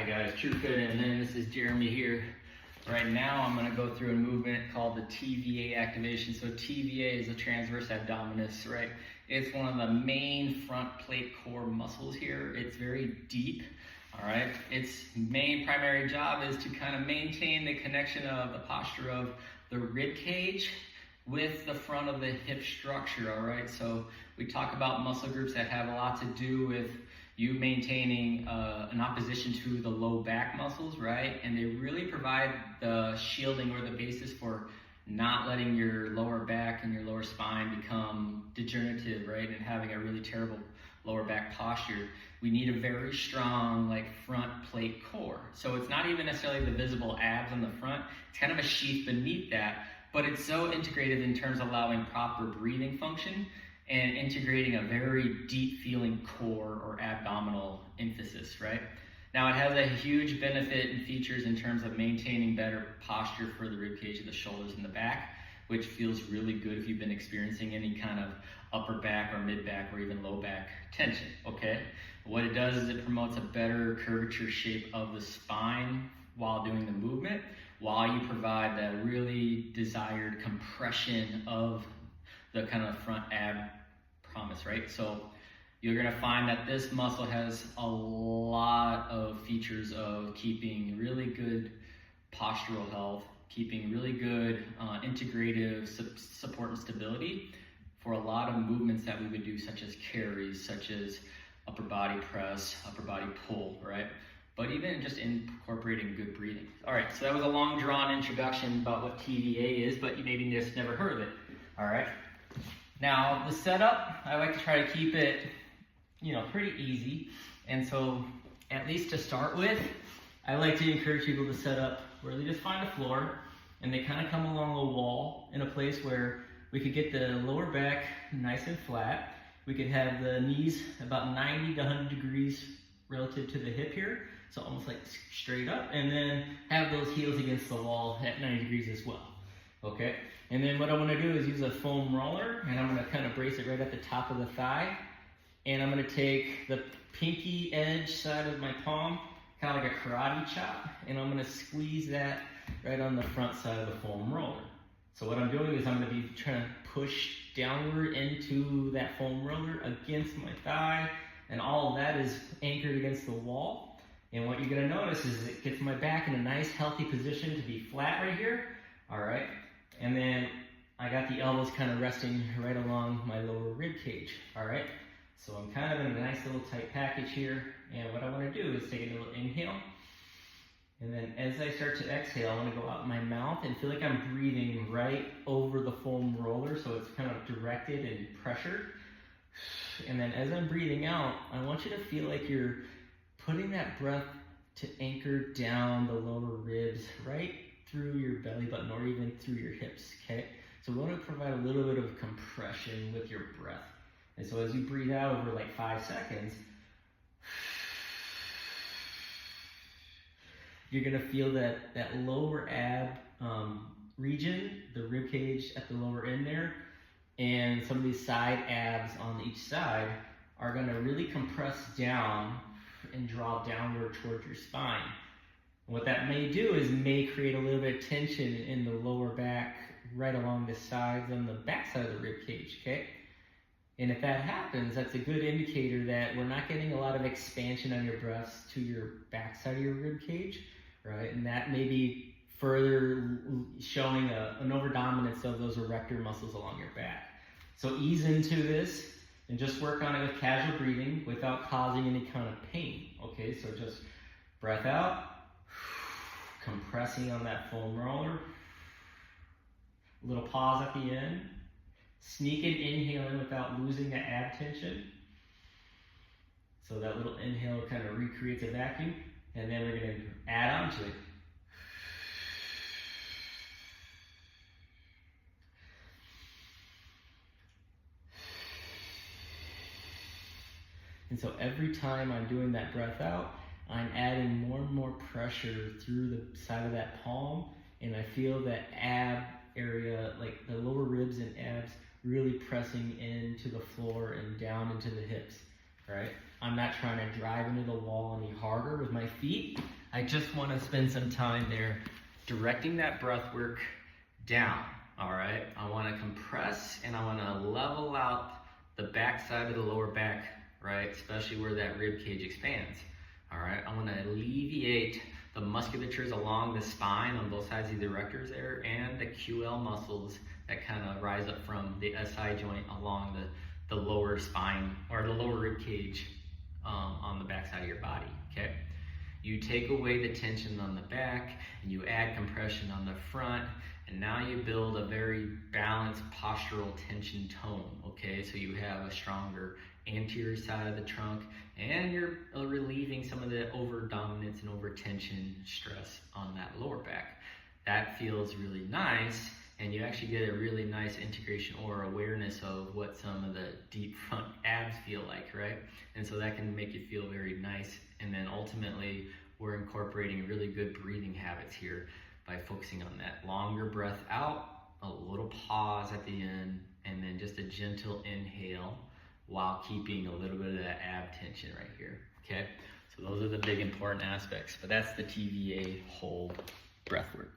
guys, True Fit, and then this is Jeremy here. Right now I'm going to go through a movement called the TVA activation. So TVA is a transverse abdominis, right? It's one of the main front plate core muscles here. It's very deep, all right? Its main primary job is to kind of maintain the connection of the posture of the rib cage with the front of the hip structure, all right? So we talk about muscle groups that have a lot to do with you maintaining an opposition to the low back muscles, right? And they really provide the shielding or the basis for not letting your lower back and your lower spine become degenerative, right? And having a really terrible lower back posture. We need a very strong front plate core. So it's not even necessarily the visible abs on the front, it's kind of a sheath beneath that, but it's so integrated in terms of allowing proper breathing function and integrating a very deep feeling core or abdominal emphasis, right? Now it has a huge benefit and features in terms of maintaining better posture for the rib cage of the shoulders and the back, which feels really good if you've been experiencing any kind of upper back or mid back or even low back tension, okay? What it does is it promotes a better curvature shape of the spine while doing the movement, while you provide that really desired compression of the kind of front ab promise, right? So you're gonna find that this muscle has a lot of features of keeping really good postural health, keeping really good integrative support and stability for a lot of movements that we would do, such as carries, such as upper body press, upper body pull, right? But even just incorporating good breathing. All right, so that was a long drawn introduction about what TVA is, but you maybe just never heard of it, all right? Now, the setup, I like to try to keep it, pretty easy. And so, at least to start with, I like to encourage people to set up where they just find a floor and they kind of come along a wall in a place where we could get the lower back nice and flat. We could have the knees about 90 to 100 degrees relative to the hip here. So almost like straight up, and then have those heels against the wall at 90 degrees as well. Okay, and then what I want to do is use a foam roller, and I'm going to kind of brace it right at the top of the thigh, and I'm going to take the pinky edge side of my palm, kind of like a karate chop, and I'm going to squeeze that right on the front side of the foam roller. So what I'm doing is I'm going to be trying to push downward into that foam roller against my thigh, and all of that is anchored against the wall. And what you're going to notice is it gets my back in a nice healthy position to be flat right here. All right, and then I got the elbows kind of resting right along my lower rib cage. All right, so I'm kind of in a nice little tight package here, and what I want to do is take a little inhale, and then as I start to exhale, I want to go out my mouth and feel like I'm breathing right over the foam roller, so it's kind of directed and pressured. And then as I'm breathing out, I want you to feel like you're putting that breath to anchor down the lower ribs right through your belly button or even through your hips, okay? So we want to provide a little bit of compression with your breath. And so as you breathe out over 5 seconds, you're going to feel that lower ab region, the rib cage at the lower end there, and some of these side abs on each side are going to really compress down and draw downward towards your spine. And what that may do is may create a little bit of tension in the lower back right along the sides and the back side of the rib cage, okay? And if that happens, that's a good indicator that we're not getting a lot of expansion on your breaths to your back side of your rib cage, right? And that may be further showing an overdominance of those erector muscles along your back. So ease into this and just work on it with casual breathing without causing any kind of pain, okay? So just breath out, compressing on that foam roller, a little pause at the end, sneak an inhale in without losing the ab tension. So that little inhale kind of recreates a vacuum, and then we're going to add on to it. And so every time I'm doing that breath out, I'm adding more and more pressure through the side of that palm, and I feel that ab area, like the lower ribs and abs, really pressing into the floor and down into the hips, right? I'm not trying to drive into the wall any harder with my my feet. I just want to spend some time there directing that breath work down, all right? I want to compress and I want to level out the back side of the lower back, right? Especially where that rib cage expands, all right? I want to alleviate the musculatures along the spine on both sides of the erectors there and the QL muscles that kind of rise up from the SI joint along the lower spine or the lower rib cage on the back side of your body, okay? You take away the tension on the back and you add compression on the front, and now you build a very balanced postural tension tone, okay? So you have a stronger anterior side of the trunk and you're relieving some of the over dominance and over tension stress on that lower back. That feels really nice, and you actually get a really nice integration or awareness of what some of the deep front abs feel like, right? And so that can make you feel very nice. And then ultimately, we're incorporating really good breathing habits here by focusing on that longer breath out, a little pause at the end, and then just a gentle inhale while keeping a little bit of that ab tension right here, okay? So those are the big important aspects, but that's the TVA hold breath work.